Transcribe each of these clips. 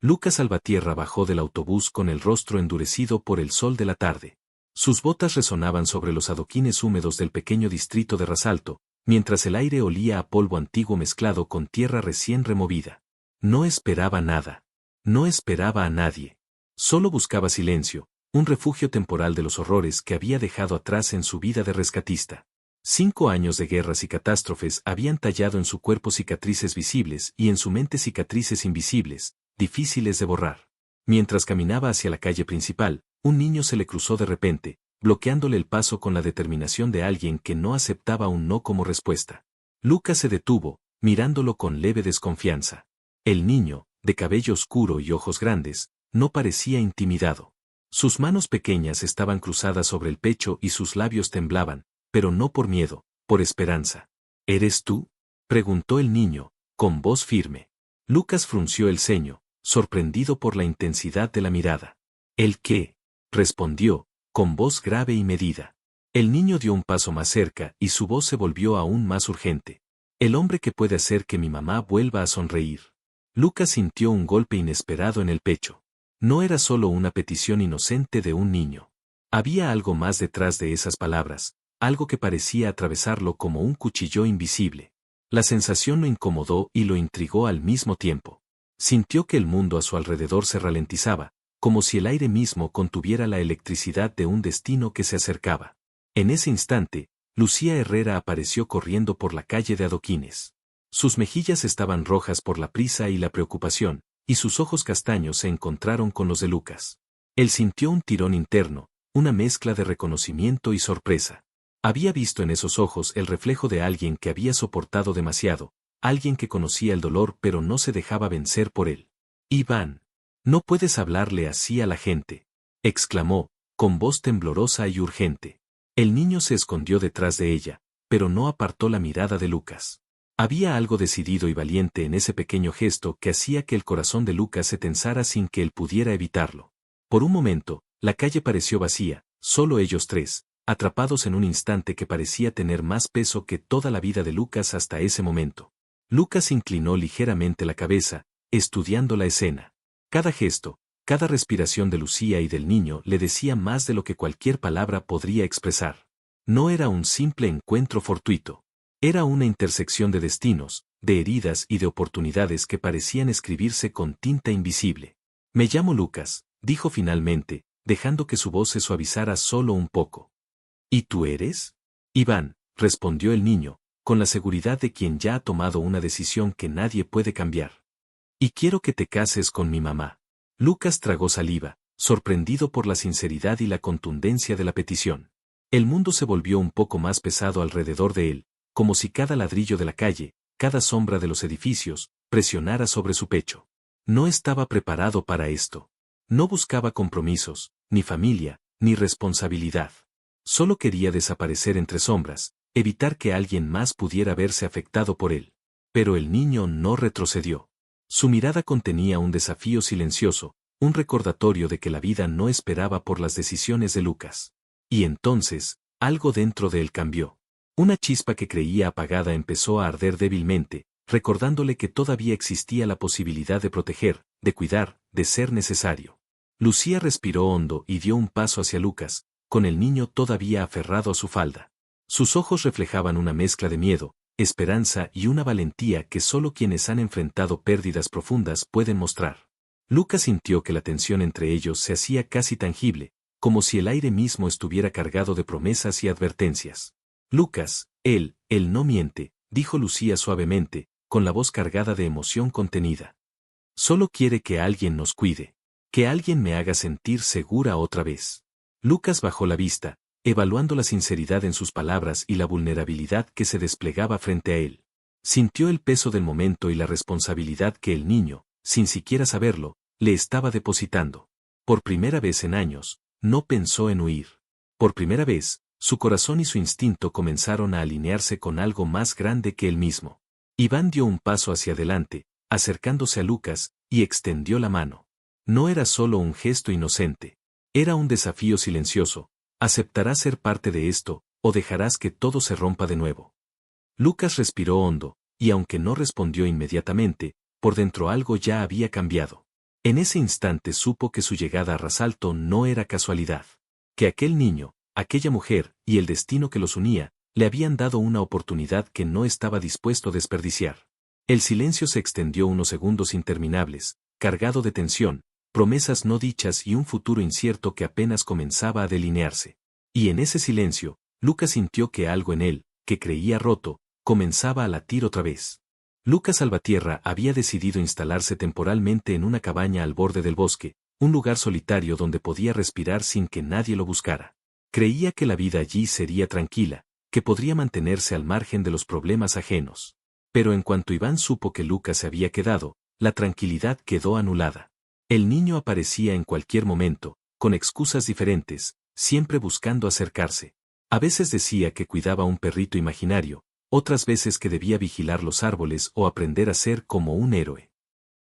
Lucas Salvatierra bajó del autobús con el rostro endurecido por el sol de la tarde. Sus botas resonaban sobre los adoquines húmedos del pequeño distrito de Rasalto, mientras el aire olía a polvo antiguo mezclado con tierra recién removida. No esperaba nada. No esperaba a nadie. Solo buscaba silencio, un refugio temporal de los horrores que había dejado atrás en su vida de rescatista. 5 años de guerras y catástrofes habían tallado en su cuerpo cicatrices visibles y en su mente cicatrices invisibles, difíciles de borrar. Mientras caminaba hacia la calle principal, un niño se le cruzó de repente, bloqueándole el paso con la determinación de alguien que no aceptaba un no como respuesta. Lucas se detuvo, mirándolo con leve desconfianza. El niño, de cabello oscuro y ojos grandes, no parecía intimidado. Sus manos pequeñas estaban cruzadas sobre el pecho y sus labios temblaban, pero no por miedo, por esperanza. ¿Eres tú?, preguntó el niño, con voz firme. Lucas frunció el ceño, sorprendido por la intensidad de la mirada. ¿El qué?, respondió, con voz grave y medida. El niño dio un paso más cerca y su voz se volvió aún más urgente. El hombre que puede hacer que mi mamá vuelva a sonreír. Lucas sintió un golpe inesperado en el pecho. No era solo una petición inocente de un niño. Había algo más detrás de esas palabras, algo que parecía atravesarlo como un cuchillo invisible. La sensación lo incomodó y lo intrigó al mismo tiempo. Sintió que el mundo a su alrededor se ralentizaba, como si el aire mismo contuviera la electricidad de un destino que se acercaba. En ese instante, Lucía Herrera apareció corriendo por la calle de adoquines. Sus mejillas estaban rojas por la prisa y la preocupación, y sus ojos castaños se encontraron con los de Lucas. Él sintió un tirón interno, una mezcla de reconocimiento y sorpresa. Había visto en esos ojos el reflejo de alguien que había soportado demasiado, alguien que conocía el dolor pero no se dejaba vencer por él. Iván, no puedes hablarle así a la gente, exclamó, con voz temblorosa y urgente. El niño se escondió detrás de ella, pero no apartó la mirada de Lucas. Había algo decidido y valiente en ese pequeño gesto que hacía que el corazón de Lucas se tensara sin que él pudiera evitarlo. Por un momento, la calle pareció vacía, solo ellos tres, atrapados en un instante que parecía tener más peso que toda la vida de Lucas hasta ese momento. Lucas inclinó ligeramente la cabeza, estudiando la escena. Cada gesto, cada respiración de Lucía y del niño le decía más de lo que cualquier palabra podría expresar. No era un simple encuentro fortuito. Era una intersección de destinos, de heridas y de oportunidades que parecían escribirse con tinta invisible. Me llamo Lucas, dijo finalmente, dejando que su voz se suavizara solo un poco. ¿Y tú eres? Iván, respondió el niño, con la seguridad de quien ya ha tomado una decisión que nadie puede cambiar. Y quiero que te cases con mi mamá. Lucas tragó saliva, sorprendido por la sinceridad y la contundencia de la petición. El mundo se volvió un poco más pesado alrededor de él, como si cada ladrillo de la calle, cada sombra de los edificios, presionara sobre su pecho. No estaba preparado para esto. No buscaba compromisos, ni familia, ni responsabilidad. Solo quería desaparecer entre sombras, evitar que alguien más pudiera verse afectado por él. Pero el niño no retrocedió. Su mirada contenía un desafío silencioso, un recordatorio de que la vida no esperaba por las decisiones de Lucas. Y entonces, algo dentro de él cambió. Una chispa que creía apagada empezó a arder débilmente, recordándole que todavía existía la posibilidad de proteger, de cuidar, de ser necesario. Lucía respiró hondo y dio un paso hacia Lucas, con el niño todavía aferrado a su falda. Sus ojos reflejaban una mezcla de miedo, esperanza y una valentía que solo quienes han enfrentado pérdidas profundas pueden mostrar. Lucas sintió que la tensión entre ellos se hacía casi tangible, como si el aire mismo estuviera cargado de promesas y advertencias. Lucas, él no miente, dijo Lucía suavemente, con la voz cargada de emoción contenida. Solo quiere que alguien nos cuide, que alguien me haga sentir segura otra vez. Lucas bajó la vista, evaluando la sinceridad en sus palabras y la vulnerabilidad que se desplegaba frente a él. Sintió el peso del momento y la responsabilidad que el niño, sin siquiera saberlo, le estaba depositando. Por primera vez en años, no pensó en huir. Por primera vez, su corazón y su instinto comenzaron a alinearse con algo más grande que él mismo. Iván dio un paso hacia adelante, acercándose a Lucas, y extendió la mano. No era solo un gesto inocente. Era un desafío silencioso. ¿Aceptarás ser parte de esto, o dejarás que todo se rompa de nuevo? Lucas respiró hondo, y aunque no respondió inmediatamente, por dentro algo ya había cambiado. En ese instante supo que su llegada a Rasalto no era casualidad. Que aquel niño, aquella mujer, y el destino que los unía, le habían dado una oportunidad que no estaba dispuesto a desperdiciar. El silencio se extendió unos segundos interminables, cargado de tensión, promesas no dichas y un futuro incierto que apenas comenzaba a delinearse. Y en ese silencio, Lucas sintió que algo en él, que creía roto, comenzaba a latir otra vez. Lucas Salvatierra había decidido instalarse temporalmente en una cabaña al borde del bosque, un lugar solitario donde podía respirar sin que nadie lo buscara. Creía que la vida allí sería tranquila, que podría mantenerse al margen de los problemas ajenos. Pero en cuanto Iván supo que Lucas se había quedado, la tranquilidad quedó anulada. El niño aparecía en cualquier momento, con excusas diferentes, siempre buscando acercarse. A veces decía que cuidaba un perrito imaginario, otras veces que debía vigilar los árboles o aprender a ser como un héroe.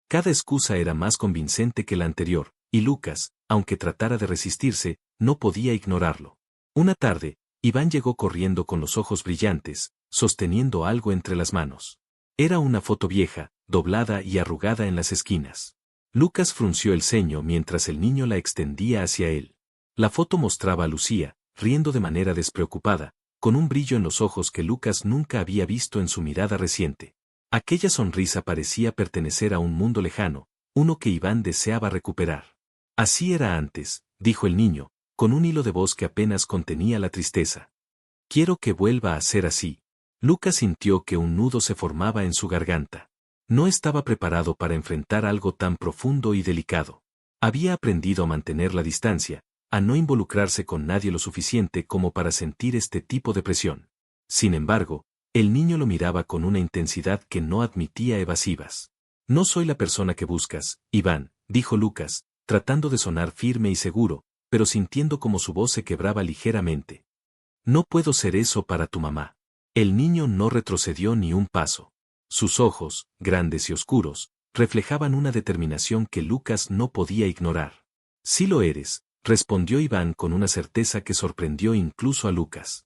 Cada excusa era más convincente que la anterior, y Lucas, aunque tratara de resistirse, no podía ignorarlo. Una tarde, Iván llegó corriendo con los ojos brillantes, sosteniendo algo entre las manos. Era una foto vieja, doblada y arrugada en las esquinas. Lucas frunció el ceño mientras el niño la extendía hacia él. La foto mostraba a Lucía, riendo de manera despreocupada, con un brillo en los ojos que Lucas nunca había visto en su mirada reciente. Aquella sonrisa parecía pertenecer a un mundo lejano, uno que Iván deseaba recuperar. Así era antes, dijo el niño, con un hilo de voz que apenas contenía la tristeza. Quiero que vuelva a ser así. Lucas sintió que un nudo se formaba en su garganta. No estaba preparado para enfrentar algo tan profundo y delicado. Había aprendido a mantener la distancia, a no involucrarse con nadie lo suficiente como para sentir este tipo de presión. Sin embargo, el niño lo miraba con una intensidad que no admitía evasivas. No soy la persona que buscas, Iván, dijo Lucas, tratando de sonar firme y seguro, pero sintiendo como su voz se quebraba ligeramente. No puedo ser eso para tu mamá. El niño no retrocedió ni un paso. Sus ojos, grandes y oscuros, reflejaban una determinación que Lucas no podía ignorar. Sí lo eres, respondió Iván con una certeza que sorprendió incluso a Lucas.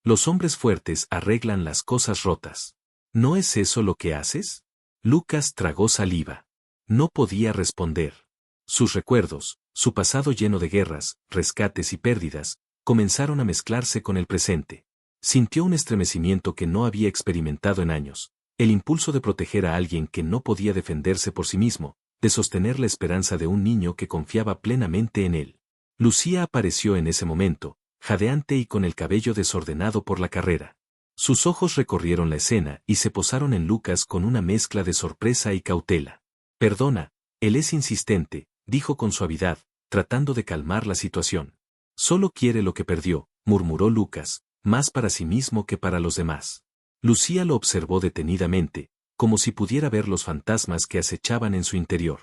Los hombres fuertes arreglan las cosas rotas. ¿No es eso lo que haces? Lucas tragó saliva. No podía responder. Sus recuerdos, su pasado lleno de guerras, rescates y pérdidas, comenzaron a mezclarse con el presente. Sintió un estremecimiento que no había experimentado en años, el impulso de proteger a alguien que no podía defenderse por sí mismo, de sostener la esperanza de un niño que confiaba plenamente en él. Lucía apareció en ese momento, jadeante y con el cabello desordenado por la carrera. Sus ojos recorrieron la escena y se posaron en Lucas con una mezcla de sorpresa y cautela. Perdona, él es insistente, dijo con suavidad, tratando de calmar la situación. Solo quiere lo que perdió, murmuró Lucas, más para sí mismo que para los demás. Lucía lo observó detenidamente, como si pudiera ver los fantasmas que acechaban en su interior.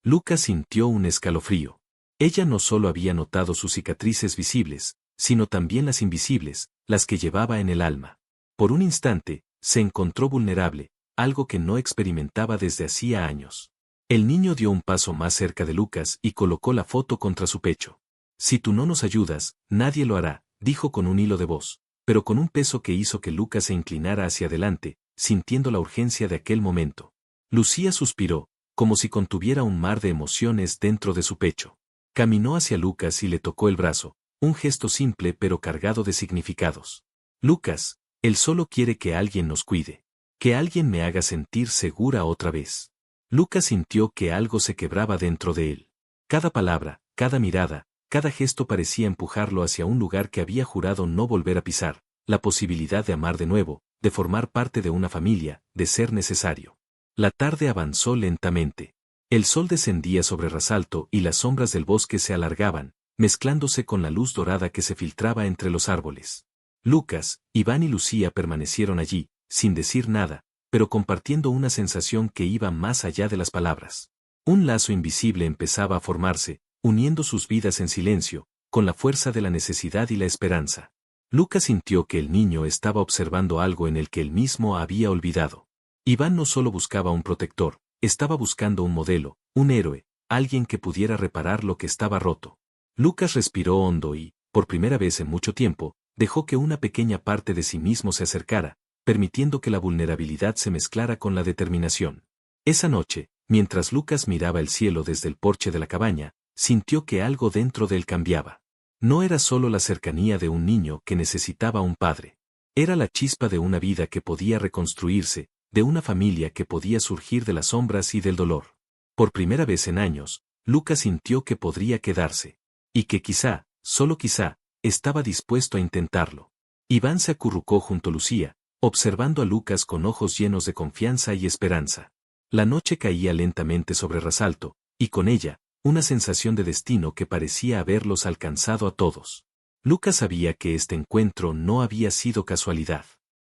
Lucas sintió un escalofrío. Ella no solo había notado sus cicatrices visibles, sino también las invisibles, las que llevaba en el alma. Por un instante, se encontró vulnerable, algo que no experimentaba desde hacía años. El niño dio un paso más cerca de Lucas y colocó la foto contra su pecho. Si tú no nos ayudas, nadie lo hará, dijo con un hilo de voz, pero con un peso que hizo que Lucas se inclinara hacia adelante, sintiendo la urgencia de aquel momento. Lucía suspiró, como si contuviera un mar de emociones dentro de su pecho. Caminó hacia Lucas y le tocó el brazo, un gesto simple pero cargado de significados. Lucas, él solo quiere que alguien nos cuide. Que alguien me haga sentir segura otra vez. Lucas sintió que algo se quebraba dentro de él. Cada palabra, cada mirada, cada gesto parecía empujarlo hacia un lugar que había jurado no volver a pisar, la posibilidad de amar de nuevo, de formar parte de una familia, de ser necesario. La tarde avanzó lentamente. El sol descendía sobre Rasalto y las sombras del bosque se alargaban, mezclándose con la luz dorada que se filtraba entre los árboles. Lucas, Iván y Lucía permanecieron allí, sin decir nada, pero compartiendo una sensación que iba más allá de las palabras. Un lazo invisible empezaba a formarse, uniendo sus vidas en silencio, con la fuerza de la necesidad y la esperanza. Lucas sintió que el niño estaba observando algo en el que él mismo había olvidado. Iván no solo buscaba un protector, estaba buscando un modelo, un héroe, alguien que pudiera reparar lo que estaba roto. Lucas respiró hondo y, por primera vez en mucho tiempo, dejó que una pequeña parte de sí mismo se acercara, permitiendo que la vulnerabilidad se mezclara con la determinación. Esa noche, Mientras Lucas miraba el cielo desde el porche de la cabaña, sintió que algo dentro de él cambiaba. No era solo la cercanía de un niño que necesitaba un padre. Era la chispa de una vida que podía reconstruirse, de una familia que podía surgir de las sombras y del dolor. Por primera vez en años, Lucas sintió que podría quedarse. Y que quizá, solo quizá, estaba dispuesto a intentarlo. Iván se acurrucó junto a Lucía, observando a Lucas con ojos llenos de confianza y esperanza. La noche caía lentamente sobre Rasalto, y con ella, una sensación de destino que parecía haberlos alcanzado a todos. Lucas sabía que este encuentro no había sido casualidad.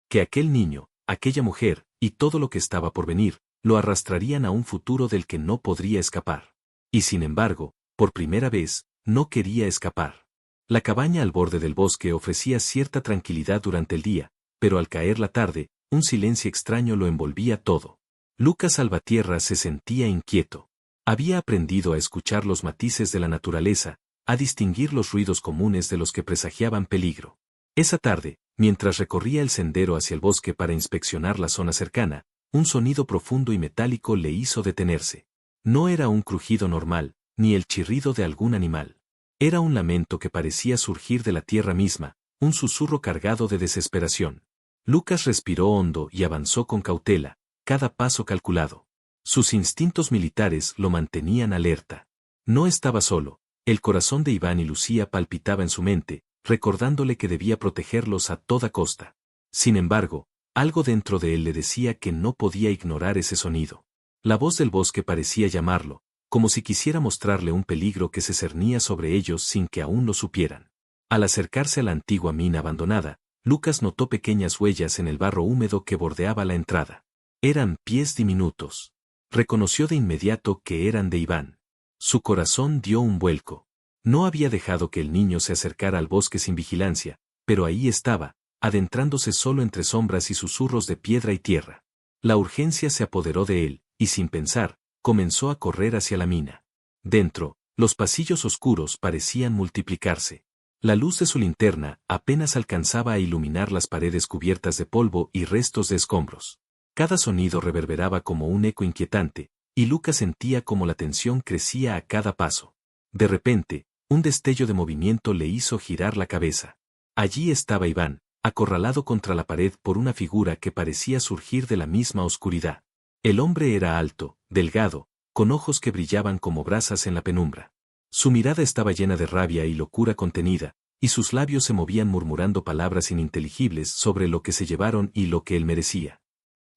Que aquel niño, aquella mujer, y todo lo que estaba por venir, lo arrastrarían a un futuro del que no podría escapar. Y sin embargo, por primera vez, no quería escapar. La cabaña al borde del bosque ofrecía cierta tranquilidad durante el día, pero al caer la tarde, un silencio extraño lo envolvía todo. Lucas Salvatierra se sentía inquieto. Había aprendido a escuchar los matices de la naturaleza, a distinguir los ruidos comunes de los que presagiaban peligro. Esa tarde, mientras recorría el sendero hacia el bosque para inspeccionar la zona cercana, un sonido profundo y metálico le hizo detenerse. No era un crujido normal, ni el chirrido de algún animal. Era un lamento que parecía surgir de la tierra misma, un susurro cargado de desesperación. Lucas respiró hondo y avanzó con cautela, cada paso calculado. Sus instintos militares lo mantenían alerta. No estaba solo, el corazón de Iván y Lucía palpitaba en su mente, recordándole que debía protegerlos a toda costa. Sin embargo, algo dentro de él le decía que no podía ignorar ese sonido. La voz del bosque parecía llamarlo, como si quisiera mostrarle un peligro que se cernía sobre ellos sin que aún lo supieran. Al acercarse a la antigua mina abandonada, Lucas notó pequeñas huellas en el barro húmedo que bordeaba la entrada. Eran pies diminutos. Reconoció de inmediato que eran de Iván. Su corazón dio un vuelco. No había dejado que el niño se acercara al bosque sin vigilancia, pero ahí estaba, adentrándose solo entre sombras y susurros de piedra y tierra. La urgencia se apoderó de él, y sin pensar, comenzó a correr hacia la mina. Dentro, los pasillos oscuros parecían multiplicarse. La luz de su linterna apenas alcanzaba a iluminar las paredes cubiertas de polvo y restos de escombros. Cada sonido reverberaba como un eco inquietante, y Lucas sentía como la tensión crecía a cada paso. De repente, un destello de movimiento le hizo girar la cabeza. Allí estaba Iván, acorralado contra la pared por una figura que parecía surgir de la misma oscuridad. El hombre era alto, delgado, con ojos que brillaban como brasas en la penumbra. Su mirada estaba llena de rabia y locura contenida, y sus labios se movían murmurando palabras ininteligibles sobre lo que se llevaron y lo que él merecía.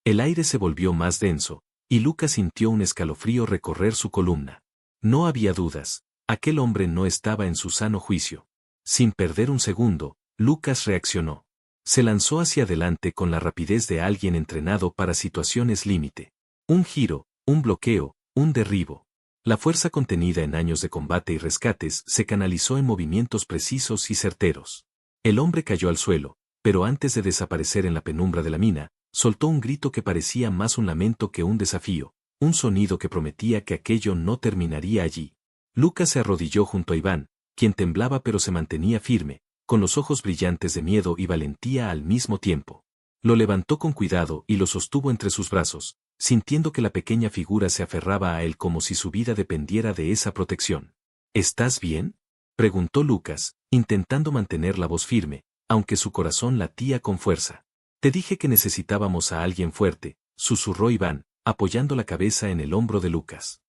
El aire se volvió más denso, y Lucas sintió un escalofrío recorrer su columna. No había dudas, aquel hombre no estaba en su sano juicio. Sin perder un segundo, Lucas reaccionó. Se lanzó hacia adelante con la rapidez de alguien entrenado para situaciones límite. Un giro, un bloqueo, un derribo. La fuerza contenida en años de combate y rescates se canalizó en movimientos precisos y certeros. El hombre cayó al suelo, pero antes de desaparecer en la penumbra de la mina, soltó un grito que parecía más un lamento que un desafío, un sonido que prometía que aquello no terminaría allí. Lucas se arrodilló junto a Iván, quien temblaba pero se mantenía firme, con los ojos brillantes de miedo y valentía al mismo tiempo. Lo levantó con cuidado y lo sostuvo entre sus brazos, sintiendo que la pequeña figura se aferraba a él como si su vida dependiera de esa protección. ¿Estás bien?, preguntó Lucas, intentando mantener la voz firme, aunque su corazón latía con fuerza. Te dije que necesitábamos a alguien fuerte, susurró Iván, apoyando la cabeza en el hombro de Lucas.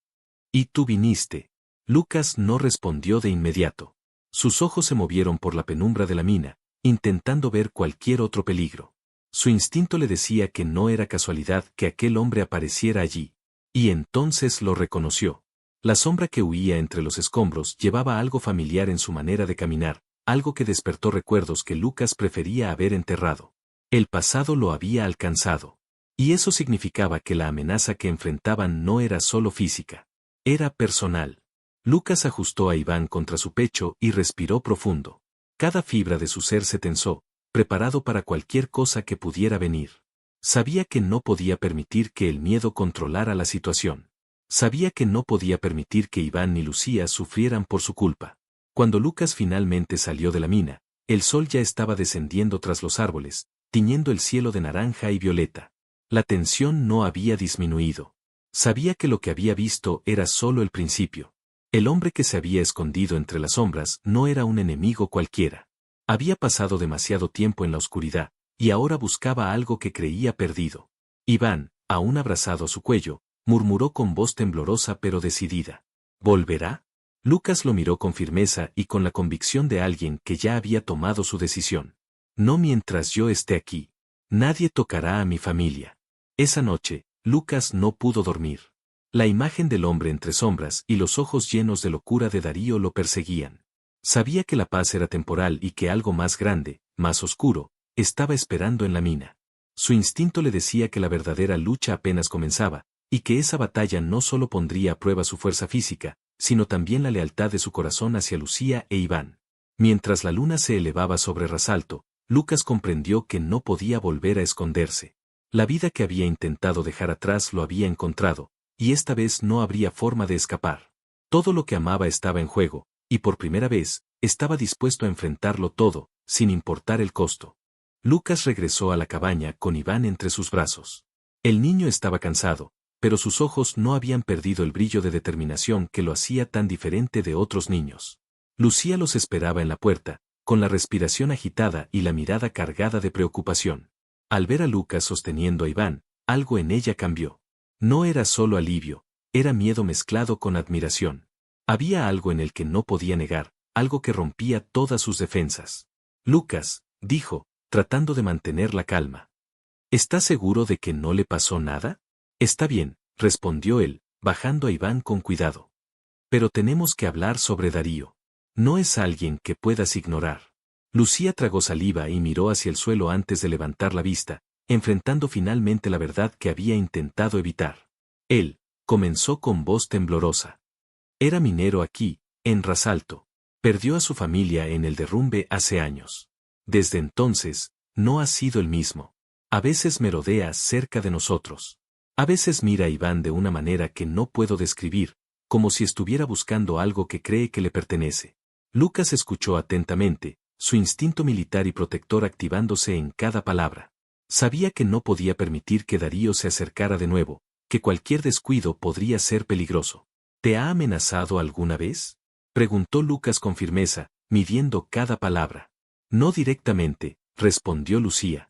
¿Y tú viniste? Lucas no respondió de inmediato. Sus ojos se movieron por la penumbra de la mina, intentando ver cualquier otro peligro. Su instinto le decía que no era casualidad que aquel hombre apareciera allí. Y entonces lo reconoció. La sombra que huía entre los escombros llevaba algo familiar en su manera de caminar, algo que despertó recuerdos que Lucas prefería haber enterrado. El pasado lo había alcanzado. Y eso significaba que la amenaza que enfrentaban no era solo física. Era personal. Lucas ajustó a Iván contra su pecho y respiró profundo. Cada fibra de su ser se tensó, preparado para cualquier cosa que pudiera venir. Sabía que no podía permitir que el miedo controlara la situación. Sabía que no podía permitir que Iván ni Lucía sufrieran por su culpa. Cuando Lucas finalmente salió de la mina, el sol ya estaba descendiendo tras los árboles, tiñendo el cielo de naranja y violeta. La tensión no había disminuido. Sabía que lo que había visto era solo el principio. El hombre que se había escondido entre las sombras no era un enemigo cualquiera. Había pasado demasiado tiempo en la oscuridad, y ahora buscaba algo que creía perdido. Iván, aún abrazado a su cuello, murmuró con voz temblorosa pero decidida. ¿Volverá? Lucas lo miró con firmeza y con la convicción de alguien que ya había tomado su decisión. No mientras yo esté aquí. Nadie tocará a mi familia. Esa noche, Lucas no pudo dormir. La imagen del hombre entre sombras y los ojos llenos de locura de Darío lo perseguían. Sabía que la paz era temporal y que algo más grande, más oscuro, estaba esperando en la mina. Su instinto le decía que la verdadera lucha apenas comenzaba, y que esa batalla no solo pondría a prueba su fuerza física, sino también la lealtad de su corazón hacia Lucía e Iván. Mientras la luna se elevaba sobre Rasalto, Lucas comprendió que no podía volver a esconderse. La vida que había intentado dejar atrás lo había encontrado, y esta vez no habría forma de escapar. Todo lo que amaba estaba en juego, y por primera vez, estaba dispuesto a enfrentarlo todo, sin importar el costo. Lucas regresó a la cabaña con Iván entre sus brazos. El niño estaba cansado, pero sus ojos no habían perdido el brillo de determinación que lo hacía tan diferente de otros niños. Lucía los esperaba en la puerta, con la respiración agitada y la mirada cargada de preocupación. Al ver a Lucas sosteniendo a Iván, algo en ella cambió. No era solo alivio, era miedo mezclado con admiración. Había algo en el que no podía negar, algo que rompía todas sus defensas. Lucas, dijo, tratando de mantener la calma. ¿Estás seguro de que no le pasó nada? Está bien, respondió él, bajando a Iván con cuidado. Pero tenemos que hablar sobre Darío. No es alguien que puedas ignorar. Lucía tragó saliva y miró hacia el suelo antes de levantar la vista, enfrentando finalmente la verdad que había intentado evitar. Él, comenzó con voz temblorosa. Era minero aquí, en Rasalto. Perdió a su familia en el derrumbe hace años. Desde entonces, no ha sido el mismo. A veces merodea cerca de nosotros. A veces mira a Iván de una manera que no puedo describir, como si estuviera buscando algo que cree que le pertenece. Lucas escuchó atentamente, su instinto militar y protector activándose en cada palabra. Sabía que no podía permitir que Darío se acercara de nuevo, que cualquier descuido podría ser peligroso. ¿Te ha amenazado alguna vez? Preguntó Lucas con firmeza, midiendo cada palabra. No directamente, respondió Lucía.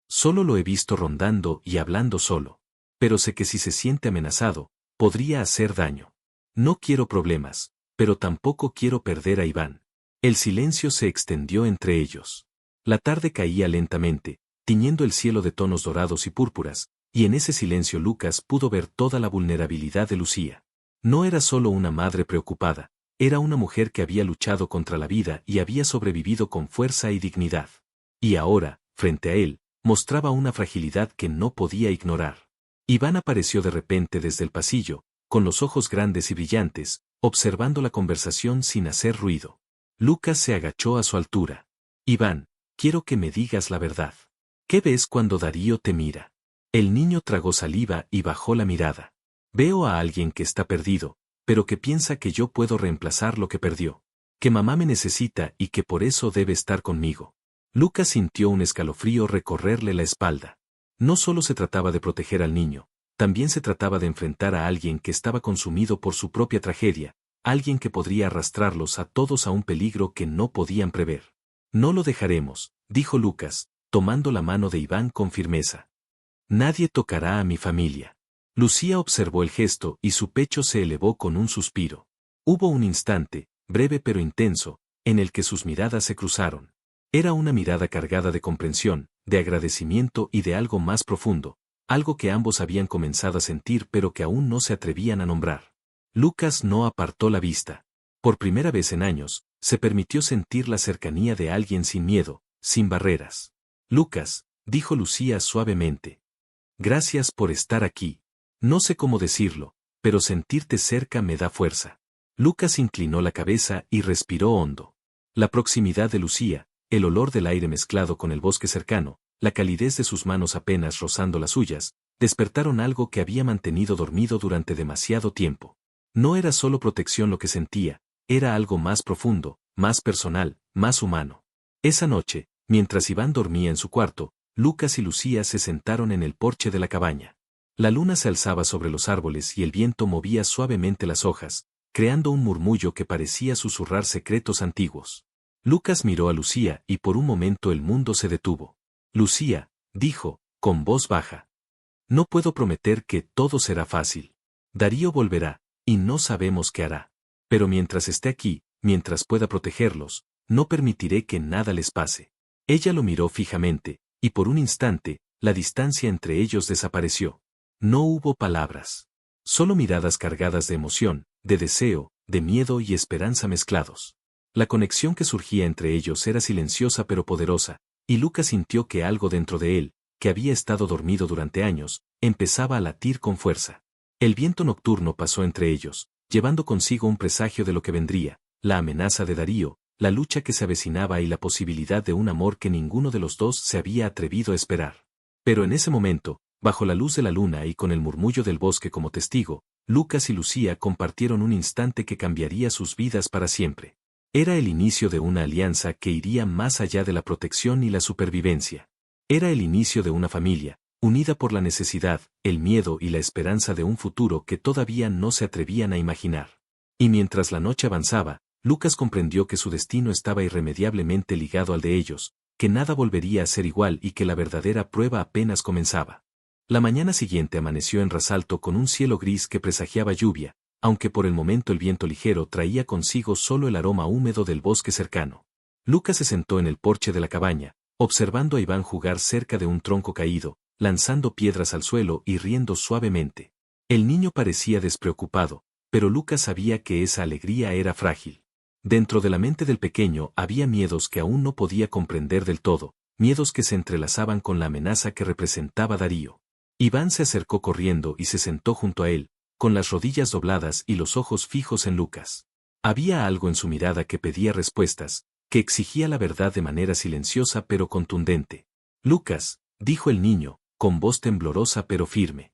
Solo lo he visto rondando y hablando solo. Pero sé que si se siente amenazado, podría hacer daño. No quiero problemas, pero tampoco quiero perder a Iván. El silencio se extendió entre ellos. La tarde caía lentamente, tiñendo el cielo de tonos dorados y púrpuras, y en ese silencio Lucas pudo ver toda la vulnerabilidad de Lucía. No era solo una madre preocupada, era una mujer que había luchado contra la vida y había sobrevivido con fuerza y dignidad. Y ahora, frente a él, mostraba una fragilidad que no podía ignorar. Iván apareció de repente desde el pasillo, con los ojos grandes y brillantes, observando la conversación sin hacer ruido. Lucas se agachó a su altura. Iván, quiero que me digas la verdad. ¿Qué ves cuando Darío te mira? El niño tragó saliva y bajó la mirada. Veo a alguien que está perdido, pero que piensa que yo puedo reemplazar lo que perdió. Que mamá me necesita y que por eso debe estar conmigo. Lucas sintió un escalofrío recorrerle la espalda. No solo se trataba de proteger al niño, también se trataba de enfrentar a alguien que estaba consumido por su propia tragedia, alguien que podría arrastrarlos a todos a un peligro que no podían prever. No lo dejaremos, dijo Lucas, tomando la mano de Iván con firmeza. Nadie tocará a mi familia. Lucía observó el gesto y su pecho se elevó con un suspiro. Hubo un instante, breve pero intenso, en el que sus miradas se cruzaron. Era una mirada cargada de comprensión, de agradecimiento y de algo más profundo, algo que ambos habían comenzado a sentir pero que aún no se atrevían a nombrar. Lucas no apartó la vista. Por primera vez en años, se permitió sentir la cercanía de alguien sin miedo, sin barreras. Lucas, dijo Lucía suavemente. Gracias por estar aquí. No sé cómo decirlo, pero sentirte cerca me da fuerza. Lucas inclinó la cabeza y respiró hondo. La proximidad de Lucía, el olor del aire mezclado con el bosque cercano, la calidez de sus manos apenas rozando las suyas, despertaron algo que había mantenido dormido durante demasiado tiempo. No era solo protección lo que sentía, era algo más profundo, más personal, más humano. Esa noche, mientras Iván dormía en su cuarto, Lucas y Lucía se sentaron en el porche de la cabaña. La luna se alzaba sobre los árboles y el viento movía suavemente las hojas, creando un murmullo que parecía susurrar secretos antiguos. Lucas miró a Lucía y por un momento el mundo se detuvo. Lucía, dijo, con voz baja. No puedo prometer que todo será fácil. Darío volverá, y no sabemos qué hará. Pero mientras esté aquí, mientras pueda protegerlos, no permitiré que nada les pase. Ella lo miró fijamente, y por un instante, la distancia entre ellos desapareció. No hubo palabras. Solo miradas cargadas de emoción, de deseo, de miedo y esperanza mezclados. La conexión que surgía entre ellos era silenciosa pero poderosa, y Lucas sintió que algo dentro de él, que había estado dormido durante años, empezaba a latir con fuerza. El viento nocturno pasó entre ellos, llevando consigo un presagio de lo que vendría, la amenaza de Darío, la lucha que se avecinaba y la posibilidad de un amor que ninguno de los dos se había atrevido a esperar. Pero en ese momento, bajo la luz de la luna y con el murmullo del bosque como testigo, Lucas y Lucía compartieron un instante que cambiaría sus vidas para siempre. Era el inicio de una alianza que iría más allá de la protección y la supervivencia. Era el inicio de una familia, unida por la necesidad, el miedo y la esperanza de un futuro que todavía no se atrevían a imaginar. Y mientras la noche avanzaba, Lucas comprendió que su destino estaba irremediablemente ligado al de ellos, que nada volvería a ser igual y que la verdadera prueba apenas comenzaba. La mañana siguiente amaneció en Rasalto con un cielo gris que presagiaba lluvia, aunque por el momento el viento ligero traía consigo solo el aroma húmedo del bosque cercano. Lucas se sentó en el porche de la cabaña, observando a Iván jugar cerca de un tronco caído, lanzando piedras al suelo y riendo suavemente. El niño parecía despreocupado, pero Lucas sabía que esa alegría era frágil. Dentro de la mente del pequeño había miedos que aún no podía comprender del todo, miedos que se entrelazaban con la amenaza que representaba Darío. Iván se acercó corriendo y se sentó junto a él, con las rodillas dobladas y los ojos fijos en Lucas. Había algo en su mirada que pedía respuestas, que exigía la verdad de manera silenciosa pero contundente. Lucas, dijo el niño, con voz temblorosa pero firme.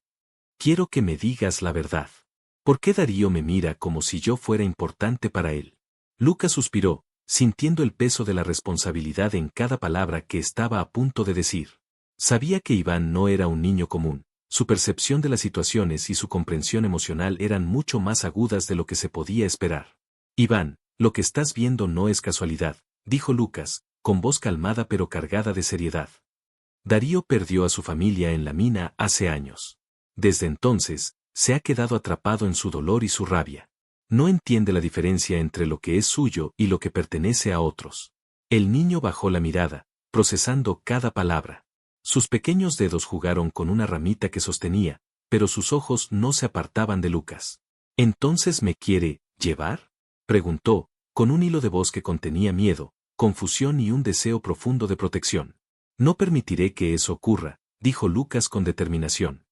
Quiero que me digas la verdad. ¿Por qué Darío me mira como si yo fuera importante para él? Lucas suspiró, sintiendo el peso de la responsabilidad en cada palabra que estaba a punto de decir. Sabía que Iván no era un niño común, su percepción de las situaciones y su comprensión emocional eran mucho más agudas de lo que se podía esperar. Iván, lo que estás viendo no es casualidad, dijo Lucas, con voz calmada pero cargada de seriedad. Darío perdió a su familia en la mina hace años. Desde entonces, se ha quedado atrapado en su dolor y su rabia. No entiende la diferencia entre lo que es suyo y lo que pertenece a otros. El niño bajó la mirada, procesando cada palabra. Sus pequeños dedos jugaron con una ramita que sostenía, pero sus ojos no se apartaban de Lucas. ¿Entonces me quiere llevar?, preguntó, con un hilo de voz que contenía miedo, confusión y un deseo profundo de protección. No permitiré que eso ocurra, dijo Lucas con determinación.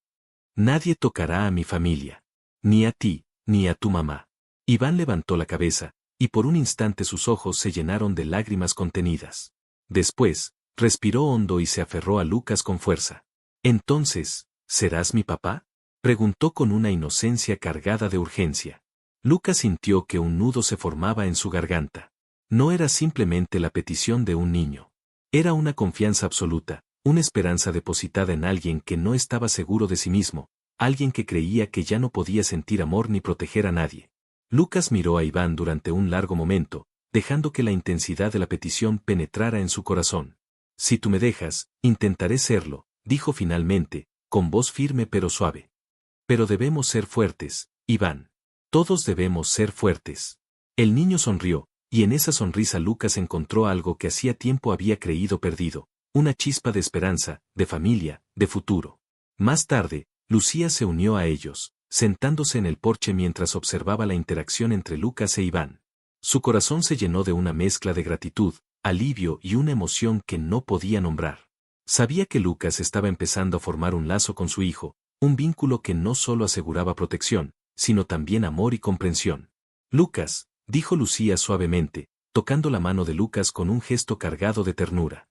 Nadie tocará a mi familia. Ni a ti, ni a tu mamá. Iván levantó la cabeza, y por un instante sus ojos se llenaron de lágrimas contenidas. Después, respiró hondo y se aferró a Lucas con fuerza. Entonces, ¿serás mi papá?, preguntó con una inocencia cargada de urgencia. Lucas sintió que un nudo se formaba en su garganta. No era simplemente la petición de un niño. Era una confianza absoluta, una esperanza depositada en alguien que no estaba seguro de sí mismo, alguien que creía que ya no podía sentir amor ni proteger a nadie. Lucas miró a Iván durante un largo momento, dejando que la intensidad de la petición penetrara en su corazón. Si tú me dejas, intentaré serlo, dijo finalmente, con voz firme pero suave. Pero debemos ser fuertes, Iván. Todos debemos ser fuertes. El niño sonrió, y en esa sonrisa Lucas encontró algo que hacía tiempo había creído perdido, una chispa de esperanza, de familia, de futuro. Más tarde, Lucía se unió a ellos, sentándose en el porche mientras observaba la interacción entre Lucas e Iván. Su corazón se llenó de una mezcla de gratitud, alivio y una emoción que no podía nombrar. Sabía que Lucas estaba empezando a formar un lazo con su hijo, un vínculo que no solo aseguraba protección, sino también amor y comprensión. Lucas, dijo Lucía suavemente, tocando la mano de Lucas con un gesto cargado de ternura.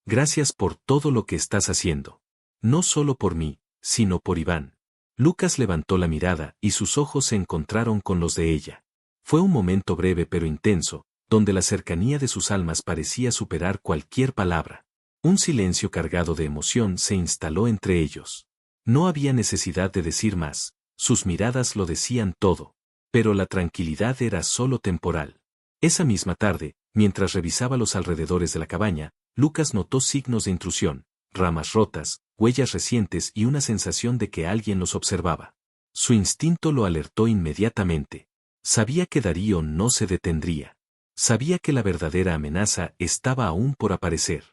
Gracias por todo lo que estás haciendo. No solo por mí, sino por Iván. Lucas levantó la mirada y sus ojos se encontraron con los de ella. Fue un momento breve pero intenso, donde la cercanía de sus almas parecía superar cualquier palabra. Un silencio cargado de emoción se instaló entre ellos. No había necesidad de decir más, sus miradas lo decían todo. Pero la tranquilidad era solo temporal. Esa misma tarde, mientras revisaba los alrededores de la cabaña, Lucas notó signos de intrusión, ramas rotas, huellas recientes y una sensación de que alguien los observaba. Su instinto lo alertó inmediatamente. Sabía que Darío no se detendría. Sabía que la verdadera amenaza estaba aún por aparecer.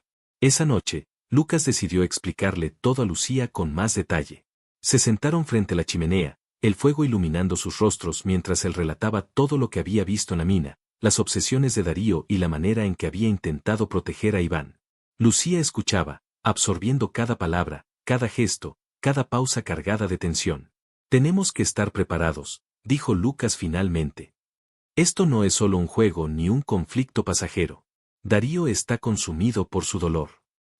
Esa noche, Lucas decidió explicarle todo a Lucía con más detalle. Se sentaron frente a la chimenea, el fuego iluminando sus rostros mientras él relataba todo lo que había visto en la mina, las obsesiones de Darío y la manera en que había intentado proteger a Iván. Lucía escuchaba, absorbiendo cada palabra, cada gesto, cada pausa cargada de tensión. Tenemos que estar preparados, dijo Lucas finalmente. Esto no es solo un juego ni un conflicto pasajero. Darío está consumido por su dolor.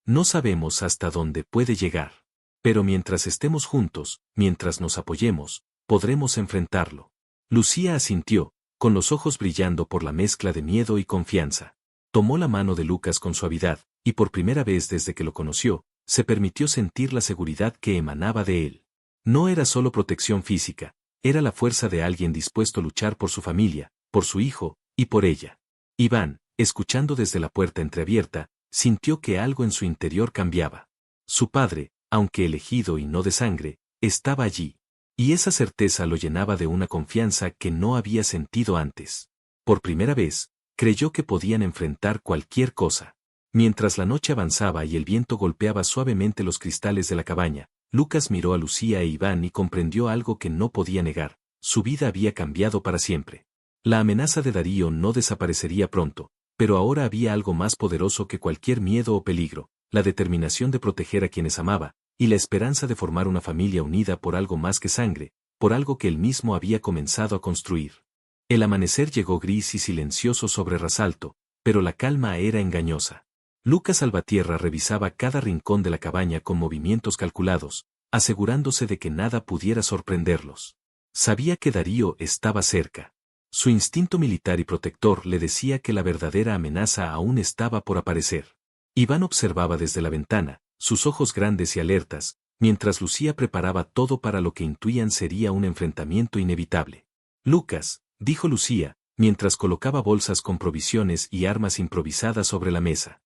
No sabemos hasta dónde puede llegar. Pero mientras estemos juntos, mientras nos apoyemos, podremos enfrentarlo. Lucía asintió, con los ojos brillando por la mezcla de miedo y confianza. Tomó la mano de Lucas con suavidad, y por primera vez desde que lo conoció, se permitió sentir la seguridad que emanaba de él. No era solo protección física, era la fuerza de alguien dispuesto a luchar por su familia, por su hijo, y por ella. Iván, escuchando desde la puerta entreabierta, sintió que algo en su interior cambiaba. Su padre, aunque elegido y no de sangre, estaba allí. Y esa certeza lo llenaba de una confianza que no había sentido antes. Por primera vez, creyó que podían enfrentar cualquier cosa. Mientras la noche avanzaba y el viento golpeaba suavemente los cristales de la cabaña, Lucas miró a Lucía e Iván y comprendió algo que no podía negar: su vida había cambiado para siempre. La amenaza de Darío no desaparecería pronto, pero ahora había algo más poderoso que cualquier miedo o peligro: la determinación de proteger a quienes amaba, y la esperanza de formar una familia unida por algo más que sangre, por algo que él mismo había comenzado a construir. El amanecer llegó gris y silencioso sobre Rasalto, pero la calma era engañosa. Lucas Salvatierra revisaba cada rincón de la cabaña con movimientos calculados, asegurándose de que nada pudiera sorprenderlos. Sabía que Darío estaba cerca. Su instinto militar y protector le decía que la verdadera amenaza aún estaba por aparecer. Iván observaba desde la ventana, sus ojos grandes y alertas, mientras Lucía preparaba todo para lo que intuían sería un enfrentamiento inevitable. Lucas, dijo Lucía, mientras colocaba bolsas con provisiones y armas improvisadas sobre la mesa.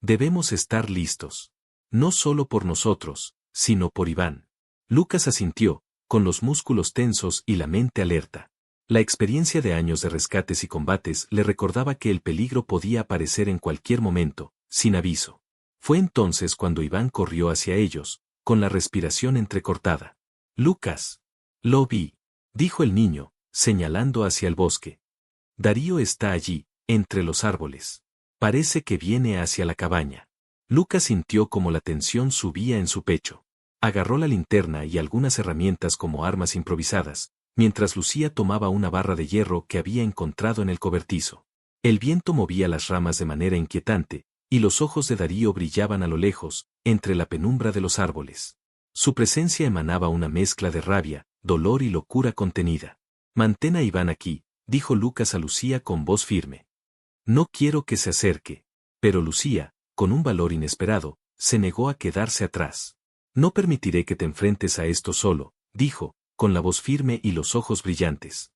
Debemos estar listos. No solo por nosotros, sino por Iván. Lucas asintió, con los músculos tensos y la mente alerta. La experiencia de años de rescates y combates le recordaba que el peligro podía aparecer en cualquier momento, sin aviso. Fue entonces cuando Iván corrió hacia ellos, con la respiración entrecortada. Lucas. Lo vi, dijo el niño, señalando hacia el bosque. Darío está allí, entre los árboles. Parece que viene hacia la cabaña. Lucas sintió como la tensión subía en su pecho. Agarró la linterna y algunas herramientas como armas improvisadas, mientras Lucía tomaba una barra de hierro que había encontrado en el cobertizo. El viento movía las ramas de manera inquietante, y los ojos de Darío brillaban a lo lejos, entre la penumbra de los árboles. Su presencia emanaba una mezcla de rabia, dolor y locura contenida. Mantén a Iván aquí, dijo Lucas a Lucía con voz firme. No quiero que se acerque. Pero Lucía, con un valor inesperado, se negó a quedarse atrás. No permitiré que te enfrentes a esto solo, dijo, con la voz firme y los ojos brillantes.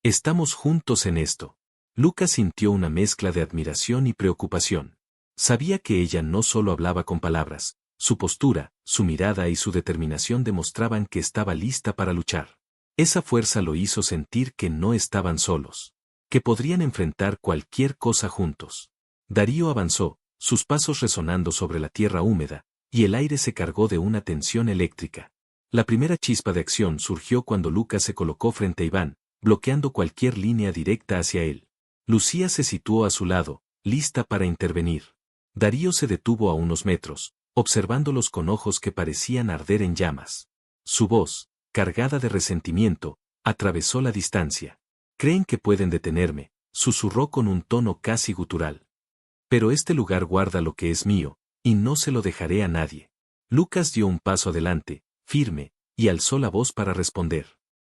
Estamos juntos en esto. Lucas sintió una mezcla de admiración y preocupación. Sabía que ella no solo hablaba con palabras, su postura, su mirada y su determinación demostraban que estaba lista para luchar. Esa fuerza lo hizo sentir que no estaban solos, que podrían enfrentar cualquier cosa juntos. Darío avanzó, sus pasos resonando sobre la tierra húmeda, y el aire se cargó de una tensión eléctrica. La primera chispa de acción surgió cuando Lucas se colocó frente a Iván, bloqueando cualquier línea directa hacia él. Lucía se situó a su lado, lista para intervenir. Darío se detuvo a unos metros, observándolos con ojos que parecían arder en llamas. Su voz, cargada de resentimiento, atravesó la distancia. «Creen que pueden detenerme», susurró con un tono casi gutural. «Pero este lugar guarda lo que es mío, y no se lo dejaré a nadie». Lucas dio un paso adelante, firme, y alzó la voz para responder.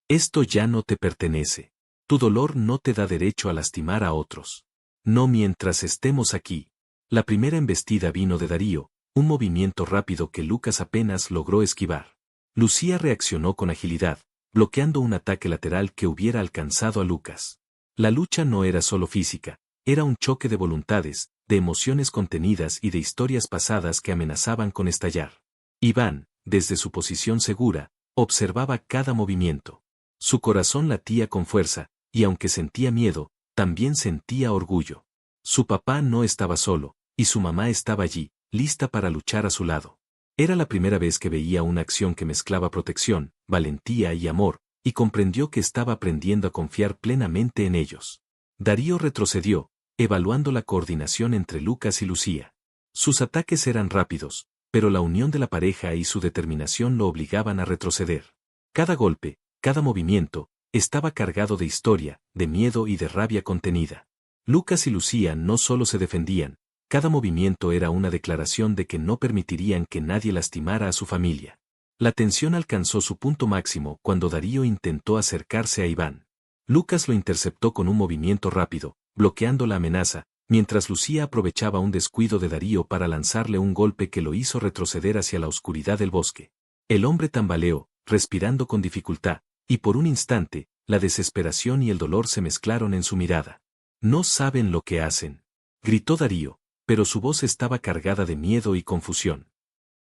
«Esto ya no te pertenece. Tu dolor no te da derecho a lastimar a otros. No mientras estemos aquí». La primera embestida vino de Darío, un movimiento rápido que Lucas apenas logró esquivar. Lucía reaccionó con agilidad, bloqueando un ataque lateral que hubiera alcanzado a Lucas. La lucha no era solo física, era un choque de voluntades, de emociones contenidas y de historias pasadas que amenazaban con estallar. Iván, desde su posición segura, observaba cada movimiento. Su corazón latía con fuerza, y aunque sentía miedo, también sentía orgullo. Su papá no estaba solo, y su mamá estaba allí, lista para luchar a su lado. Era la primera vez que veía una acción que mezclaba protección, valentía y amor, y comprendió que estaba aprendiendo a confiar plenamente en ellos. Darío retrocedió, evaluando la coordinación entre Lucas y Lucía. Sus ataques eran rápidos, pero la unión de la pareja y su determinación lo obligaban a retroceder. Cada golpe, cada movimiento, estaba cargado de historia, de miedo y de rabia contenida. Lucas y Lucía no solo se defendían, cada movimiento era una declaración de que no permitirían que nadie lastimara a su familia. La tensión alcanzó su punto máximo cuando Darío intentó acercarse a Iván. Lucas lo interceptó con un movimiento rápido, bloqueando la amenaza, mientras Lucía aprovechaba un descuido de Darío para lanzarle un golpe que lo hizo retroceder hacia la oscuridad del bosque. El hombre tambaleó, respirando con dificultad, y por un instante, la desesperación y el dolor se mezclaron en su mirada. «No saben lo que hacen», gritó Darío, pero su voz estaba cargada de miedo y confusión.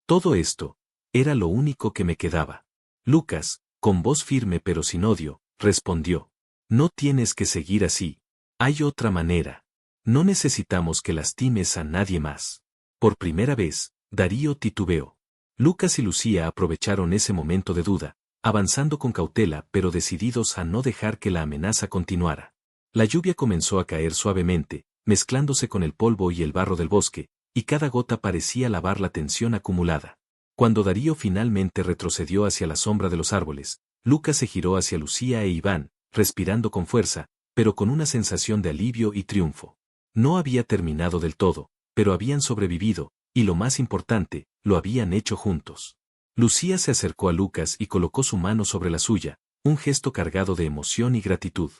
«Todo esto era lo único que me quedaba». Lucas, con voz firme pero sin odio, respondió: «No tienes que seguir así. Hay otra manera. No necesitamos que lastimes a nadie más». Por primera vez, Darío titubeó. Lucas y Lucía aprovecharon ese momento de duda, avanzando con cautela pero decididos a no dejar que la amenaza continuara. La lluvia comenzó a caer suavemente, mezclándose con el polvo y el barro del bosque, y cada gota parecía lavar la tensión acumulada. Cuando Darío finalmente retrocedió hacia la sombra de los árboles, Lucas se giró hacia Lucía e Iván, respirando con fuerza, pero con una sensación de alivio y triunfo. No había terminado del todo, pero habían sobrevivido, y lo más importante, lo habían hecho juntos. Lucía se acercó a Lucas y colocó su mano sobre la suya, un gesto cargado de emoción y gratitud.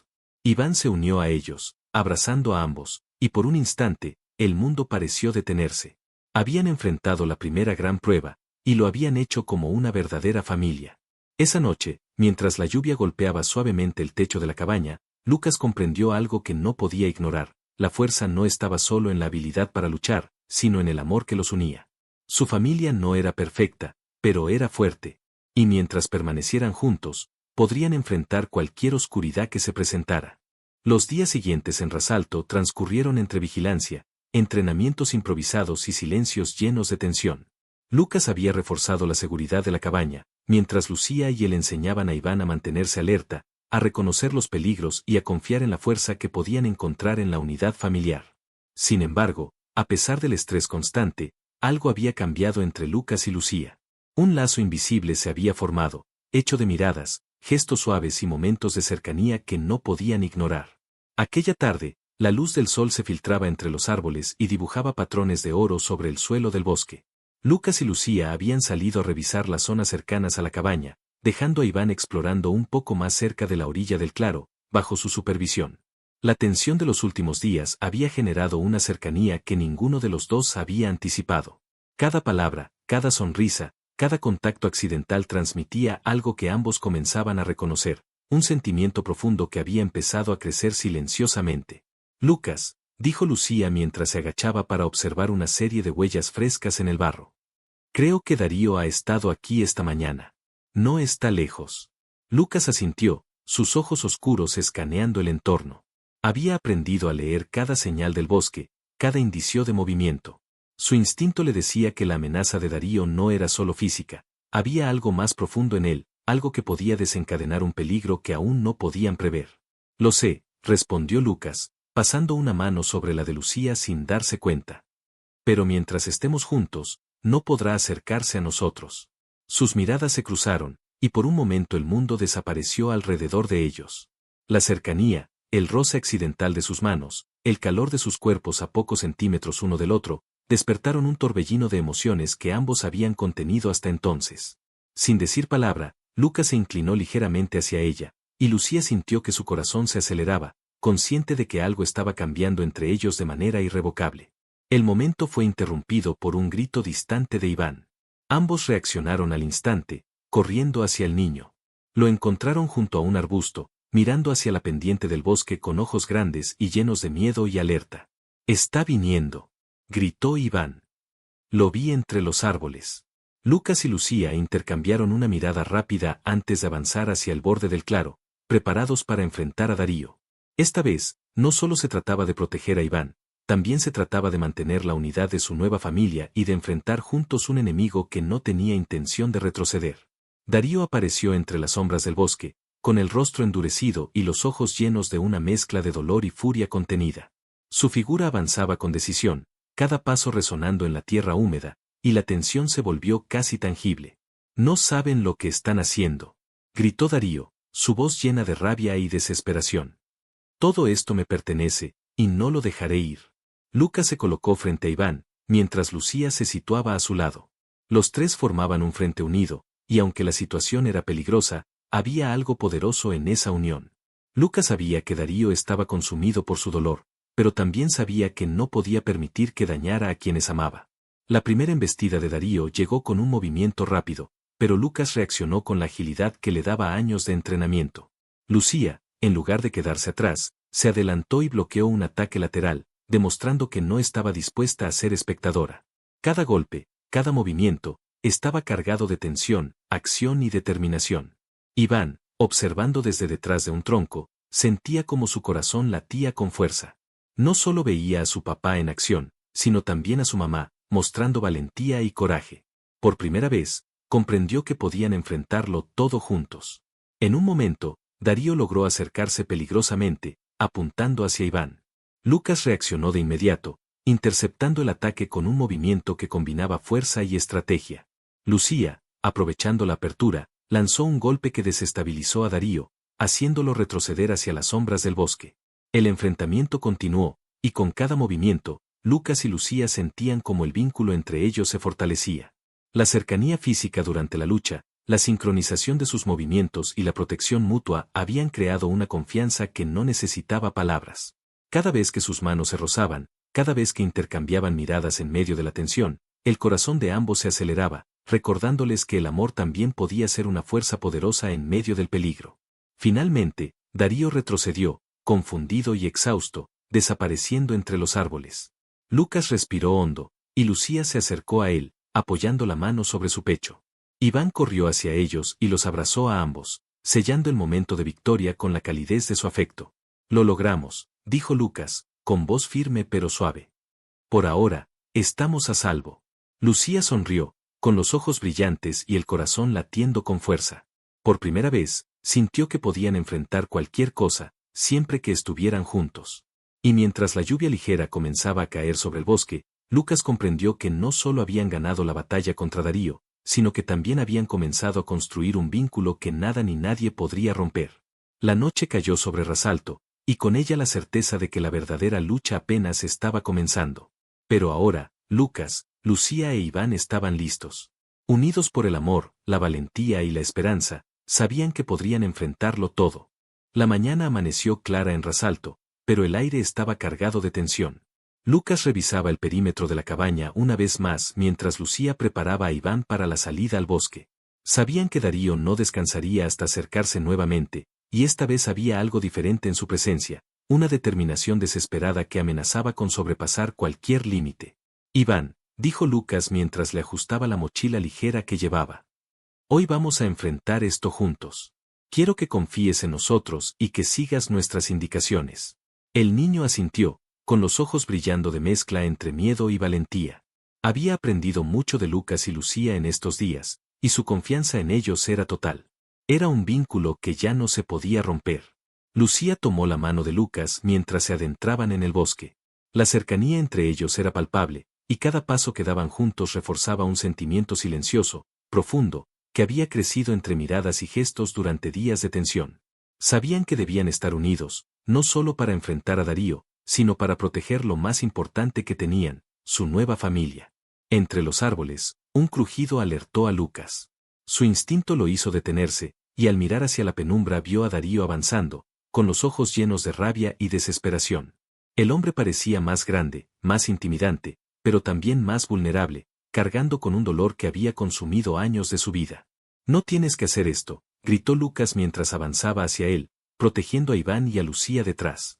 Iván se unió a ellos, abrazando a ambos, y por un instante, el mundo pareció detenerse. Habían enfrentado la primera gran prueba, y lo habían hecho como una verdadera familia. Esa noche, mientras la lluvia golpeaba suavemente el techo de la cabaña, Lucas comprendió algo que no podía ignorar: la fuerza no estaba solo en la habilidad para luchar, sino en el amor que los unía. Su familia no era perfecta, pero era fuerte, y mientras permanecieran juntos, podrían enfrentar cualquier oscuridad que se presentara. Los días siguientes en Rasalto transcurrieron entre vigilancia, entrenamientos improvisados y silencios llenos de tensión. Lucas había reforzado la seguridad de la cabaña, mientras Lucía y él enseñaban a Iván a mantenerse alerta, a reconocer los peligros y a confiar en la fuerza que podían encontrar en la unidad familiar. Sin embargo, a pesar del estrés constante, algo había cambiado entre Lucas y Lucía. Un lazo invisible se había formado, hecho de miradas, gestos suaves y momentos de cercanía que no podían ignorar. Aquella tarde, la luz del sol se filtraba entre los árboles y dibujaba patrones de oro sobre el suelo del bosque. Lucas y Lucía habían salido a revisar las zonas cercanas a la cabaña, dejando a Iván explorando un poco más cerca de la orilla del claro, bajo su supervisión. La tensión de los últimos días había generado una cercanía que ninguno de los dos había anticipado. Cada palabra, cada sonrisa, cada contacto accidental transmitía algo que ambos comenzaban a reconocer, un sentimiento profundo que había empezado a crecer silenciosamente. «Lucas», dijo Lucía mientras se agachaba para observar una serie de huellas frescas en el barro. «Creo que Darío ha estado aquí esta mañana. No está lejos». Lucas asintió, sus ojos oscuros escaneando el entorno. Había aprendido a leer cada señal del bosque, cada indicio de movimiento. Su instinto le decía que la amenaza de Darío no era solo física, había algo más profundo en él, algo que podía desencadenar un peligro que aún no podían prever. «Lo sé», respondió Lucas, pasando una mano sobre la de Lucía sin darse cuenta. «Pero mientras estemos juntos, no podrá acercarse a nosotros». Sus miradas se cruzaron, y por un momento el mundo desapareció alrededor de ellos. La cercanía, el roce accidental de sus manos, el calor de sus cuerpos a pocos centímetros uno del otro, despertaron un torbellino de emociones que ambos habían contenido hasta entonces. Sin decir palabra, Lucas se inclinó ligeramente hacia ella, y Lucía sintió que su corazón se aceleraba, consciente de que algo estaba cambiando entre ellos de manera irrevocable. El momento fue interrumpido por un grito distante de Iván. Ambos reaccionaron al instante, corriendo hacia el niño. Lo encontraron junto a un arbusto, mirando hacia la pendiente del bosque con ojos grandes y llenos de miedo y alerta. «¡Está viniendo!», gritó Iván. Lo vi entre los árboles. Lucas y Lucía intercambiaron una mirada rápida antes de avanzar hacia el borde del claro, preparados para enfrentar a Darío. Esta vez, no solo se trataba de proteger a Iván, también se trataba de mantener la unidad de su nueva familia y de enfrentar juntos un enemigo que no tenía intención de retroceder. Darío apareció entre las sombras del bosque, con el rostro endurecido y los ojos llenos de una mezcla de dolor y furia contenida. Su figura avanzaba con decisión, cada paso resonando en la tierra húmeda, y la tensión se volvió casi tangible. «No saben lo que están haciendo», gritó Darío, su voz llena de rabia y desesperación. «Todo esto me pertenece, y no lo dejaré ir». Lucas se colocó frente a Iván, mientras Lucía se situaba a su lado. Los tres formaban un frente unido, y aunque la situación era peligrosa, había algo poderoso en esa unión. Lucas sabía que Darío estaba consumido por su dolor, pero también sabía que no podía permitir que dañara a quienes amaba. La primera embestida de Darío llegó con un movimiento rápido, pero Lucas reaccionó con la agilidad que le daba años de entrenamiento. Lucía, en lugar de quedarse atrás, se adelantó y bloqueó un ataque lateral, demostrando que no estaba dispuesta a ser espectadora. Cada golpe, cada movimiento, estaba cargado de tensión, acción y determinación. Iván, observando desde detrás de un tronco, sentía como su corazón latía con fuerza. No solo veía a su papá en acción, sino también a su mamá, mostrando valentía y coraje. Por primera vez, comprendió que podían enfrentarlo todo juntos. En un momento, Darío logró acercarse peligrosamente, apuntando hacia Iván. Lucas reaccionó de inmediato, interceptando el ataque con un movimiento que combinaba fuerza y estrategia. Lucía, aprovechando la apertura, lanzó un golpe que desestabilizó a Darío, haciéndolo retroceder hacia las sombras del bosque. El enfrentamiento continuó, y con cada movimiento, Lucas y Lucía sentían como el vínculo entre ellos se fortalecía. La cercanía física durante la lucha, la sincronización de sus movimientos y la protección mutua habían creado una confianza que no necesitaba palabras. Cada vez que sus manos se rozaban, cada vez que intercambiaban miradas en medio de la tensión, el corazón de ambos se aceleraba, recordándoles que el amor también podía ser una fuerza poderosa en medio del peligro. Finalmente, Darío retrocedió, confundido y exhausto, desapareciendo entre los árboles. Lucas respiró hondo, y Lucía se acercó a él, apoyando la mano sobre su pecho. Iván corrió hacia ellos y los abrazó a ambos, sellando el momento de victoria con la calidez de su afecto. «Lo logramos», dijo Lucas, con voz firme pero suave. «Por ahora, estamos a salvo». Lucía sonrió, con los ojos brillantes y el corazón latiendo con fuerza. Por primera vez, sintió que podían enfrentar cualquier cosa, siempre que estuvieran juntos. Y mientras la lluvia ligera comenzaba a caer sobre el bosque, Lucas comprendió que no solo habían ganado la batalla contra Darío, sino que también habían comenzado a construir un vínculo que nada ni nadie podría romper. La noche cayó sobre Rasalto, y con ella la certeza de que la verdadera lucha apenas estaba comenzando. Pero ahora, Lucas, Lucía e Iván estaban listos. Unidos por el amor, la valentía y la esperanza, sabían que podrían enfrentarlo todo. La mañana amaneció clara en Rasalto, pero el aire estaba cargado de tensión. Lucas revisaba el perímetro de la cabaña una vez más mientras Lucía preparaba a Iván para la salida al bosque. Sabían que Darío no descansaría hasta acercarse nuevamente, y esta vez había algo diferente en su presencia, una determinación desesperada que amenazaba con sobrepasar cualquier límite. «Iván», dijo Lucas mientras le ajustaba la mochila ligera que llevaba. «Hoy vamos a enfrentar esto juntos. Quiero que confíes en nosotros y que sigas nuestras indicaciones». El niño asintió, con los ojos brillando de mezcla entre miedo y valentía. Había aprendido mucho de Lucas y Lucía en estos días, y su confianza en ellos era total. Era un vínculo que ya no se podía romper. Lucía tomó la mano de Lucas mientras se adentraban en el bosque. La cercanía entre ellos era palpable, y cada paso que daban juntos reforzaba un sentimiento silencioso, profundo, que había crecido entre miradas y gestos durante días de tensión. Sabían que debían estar unidos, no solo para enfrentar a Darío, sino para proteger lo más importante que tenían, su nueva familia. Entre los árboles, un crujido alertó a Lucas. Su instinto lo hizo detenerse, y al mirar hacia la penumbra vio a Darío avanzando, con los ojos llenos de rabia y desesperación. El hombre parecía más grande, más intimidante, pero también más vulnerable, cargando con un dolor que había consumido años de su vida. No tienes que hacer esto, gritó Lucas mientras avanzaba hacia él, protegiendo a Iván y a Lucía detrás.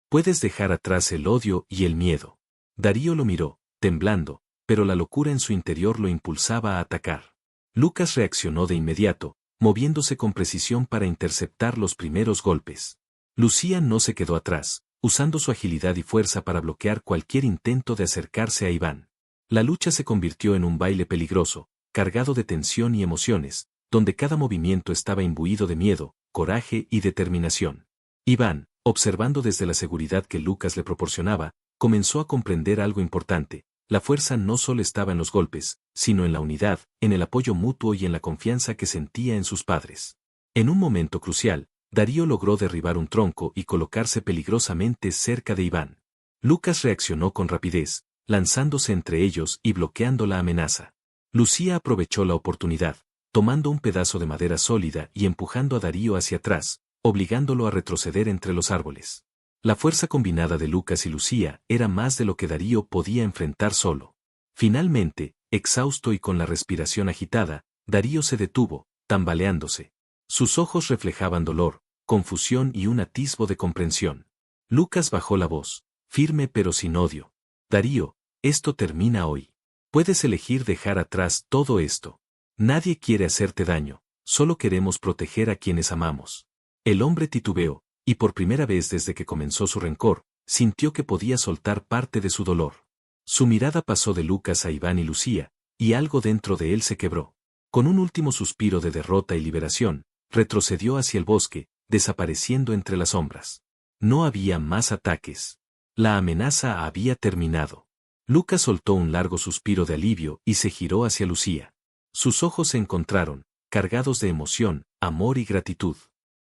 Puedes dejar atrás el odio y el miedo. Darío lo miró, temblando, pero la locura en su interior lo impulsaba a atacar. Lucas reaccionó de inmediato, moviéndose con precisión para interceptar los primeros golpes. Lucía no se quedó atrás, usando su agilidad y fuerza para bloquear cualquier intento de acercarse a Iván. La lucha se convirtió en un baile peligroso, cargado de tensión y emociones, donde cada movimiento estaba imbuido de miedo, coraje y determinación. Iván, observando desde la seguridad que Lucas le proporcionaba, comenzó a comprender algo importante. La fuerza no solo estaba en los golpes, sino en la unidad, en el apoyo mutuo y en la confianza que sentía en sus padres. En un momento crucial, Darío logró derribar un tronco y colocarse peligrosamente cerca de Iván. Lucas reaccionó con rapidez, lanzándose entre ellos y bloqueando la amenaza. Lucía aprovechó la oportunidad, tomando un pedazo de madera sólida y empujando a Darío hacia atrás, obligándolo a retroceder entre los árboles. La fuerza combinada de Lucas y Lucía era más de lo que Darío podía enfrentar solo. Finalmente, exhausto y con la respiración agitada, Darío se detuvo, tambaleándose. Sus ojos reflejaban dolor, confusión y un atisbo de comprensión. Lucas bajó la voz, firme pero sin odio. Darío, esto termina hoy. Puedes elegir dejar atrás todo esto. Nadie quiere hacerte daño, solo queremos proteger a quienes amamos. El hombre titubeó, y por primera vez desde que comenzó su rencor, sintió que podía soltar parte de su dolor. Su mirada pasó de Lucas a Iván y Lucía, y algo dentro de él se quebró. Con un último suspiro de derrota y liberación, retrocedió hacia el bosque, desapareciendo entre las sombras. No había más ataques. La amenaza había terminado. Lucas soltó un largo suspiro de alivio y se giró hacia Lucía. Sus ojos se encontraron, cargados de emoción, amor y gratitud.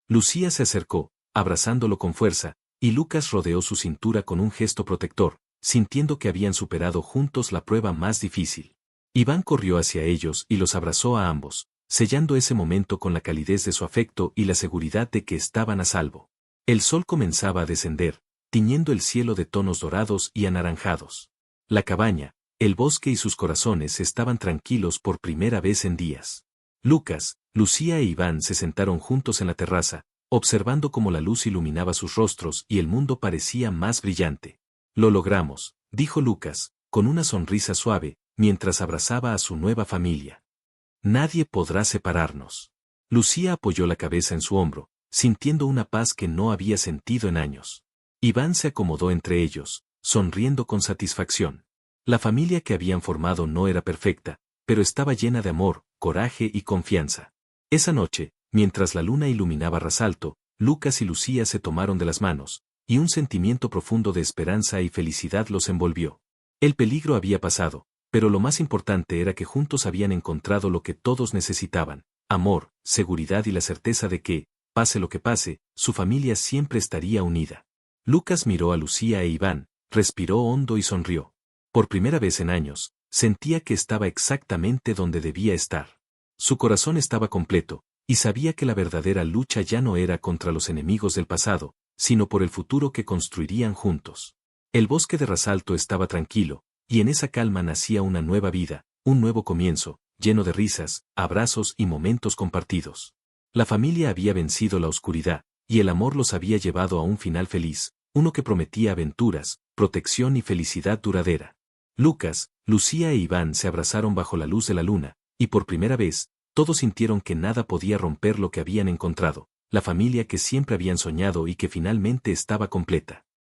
Lucía se acercó, abrazándolo con fuerza, y Lucas rodeó su cintura con un gesto protector, sintiendo que habían superado juntos la prueba más difícil. Iván corrió hacia ellos y los abrazó a ambos, sellando ese momento con la calidez de su afecto y la seguridad de que estaban a salvo. El sol comenzaba a descender, tiñendo el cielo de tonos dorados y anaranjados. La cabaña, el bosque y sus corazones estaban tranquilos por primera vez en días. Lucas, Lucía e Iván se sentaron juntos en la terraza, observando cómo la luz iluminaba sus rostros y el mundo parecía más brillante. Lo logramos, dijo Lucas, con una sonrisa suave, mientras abrazaba a su nueva familia. Nadie podrá separarnos. Lucía apoyó la cabeza en su hombro, sintiendo una paz que no había sentido en años. Iván se acomodó entre ellos, sonriendo con satisfacción. La familia que habían formado no era perfecta, pero estaba llena de amor, coraje y confianza. Esa noche, mientras la luna iluminaba Rasalto, Lucas y Lucía se tomaron de las manos, y un sentimiento profundo de esperanza y felicidad los envolvió. El peligro había pasado, pero lo más importante era que juntos habían encontrado lo que todos necesitaban: amor, seguridad y la certeza de que, pase lo que pase, su familia siempre estaría unida. Lucas miró a Lucía e Iván, respiró hondo y sonrió. Por primera vez en años, sentía que estaba exactamente donde debía estar. Su corazón estaba completo, y sabía que la verdadera lucha ya no era contra los enemigos del pasado, sino por el futuro que construirían juntos. El bosque de Rasalto estaba tranquilo, y en esa calma nacía una nueva vida, un nuevo comienzo, lleno de risas, abrazos y momentos compartidos. La familia había vencido la oscuridad, y el amor los había llevado a un final feliz, uno que prometía aventuras, protección y felicidad duradera. Lucas, Lucía e Iván se abrazaron bajo la luz de la luna, y por primera vez, todos sintieron que nada podía romper lo que habían encontrado, la familia que siempre habían soñado y que finalmente estaba completa.